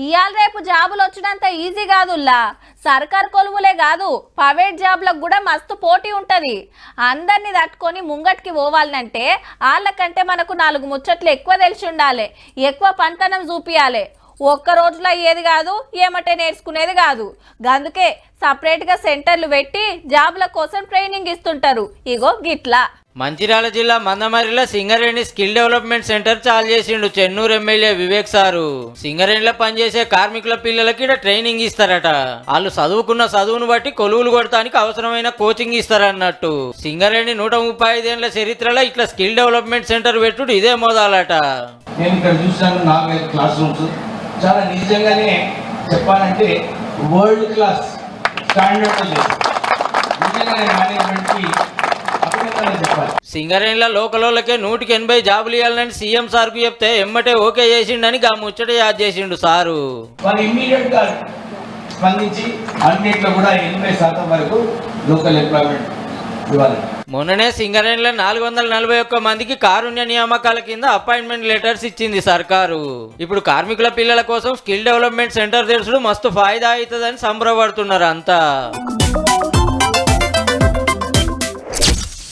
ఇయాల రేపు జాబులు వచ్చినంత ఈజీ కాదుల్లా. సర్కార్ కొలువులే కాదు, ప్రైవేట్ జాబ్లకు కూడా మస్తు పోటీ ఉంటది. అందరినీ తట్టుకొని ముంగటికి పోవాలంటే వాళ్ళకంటే మనకు 4 ముచ్చట్లు ఎక్కువ తెలిసి ఉండాలి, ఎక్కువ పంతనం చూపియాలి. ఒక్క రోజులో అయ్యేది కాదు, ఏమంటే నేర్చుకునేది కాదు. అందుకే సపరేట్గా సెంటర్లు పెట్టి జాబ్ల కోసం ట్రైనింగ్ ఇస్తుంటారు. ఇగో గిట్లా మంచిర్యాల జిల్లా మందమరిలో సింగరేణి స్కిల్ డెవలప్మెంట్ సెంటర్ చాలు చేసిండు చెన్నూరు ఎమ్మెల్యే వివేక్ సారు. సింగరేణిలో పనిచేసే కార్మికుల పిల్లలకి ఇక్కడ ట్రైనింగ్ ఇస్తారట. వాళ్ళు చదువుకున్న చదువును బట్టి కొలువులు కొడటానికి అవసరమైన కోచింగ్ ఇస్తారన్నట్టు. సింగరేణి 135 ఏళ్ల చరిత్రలో ఇట్లా స్కిల్ డెవలప్మెంట్ సెంటర్ పెట్టుడు ఇదే మొదలట. నేను ఇక్కడ చూసాను 4 క్లాస్ రూమ్స్, చాలా నిజంగానే చెప్పాలంటే వరల్డ్ క్లాస్ స్టాండర్డ్ నిజంగానే మేనేజ్మెంట్కి సింగరేణిలో లోకలోళ్ళకే 180 జాబులు ఇవ్వాలని సీఎం సార్కు చెప్తే ఎమ్మటే ఓకే చేసిండని గా ముచ్చట యాద్ చేసిండు సారు. వాళ్ళు ఇమ్మీడియట్ గా స్పందించి అన్నిట్లో కూడా 80% వరకు లోకల్ ఎంప్లాయ్మెంట్ ఇవ్వాలి. మొన్ననే సింగరేణిలో 441 మందికి కారుణ్య నియామకాల కింద అపాయింట్మెంట్ లెటర్స్ ఇచ్చింది సర్కారు. ఇప్పుడు కార్మికుల పిల్లల కోసం స్కిల్ డెవలప్మెంట్ సెంటర్ తెరుచుడు మస్తు ఫాయిదా అవుతుందని సంబరపడుతున్నారు అంతా.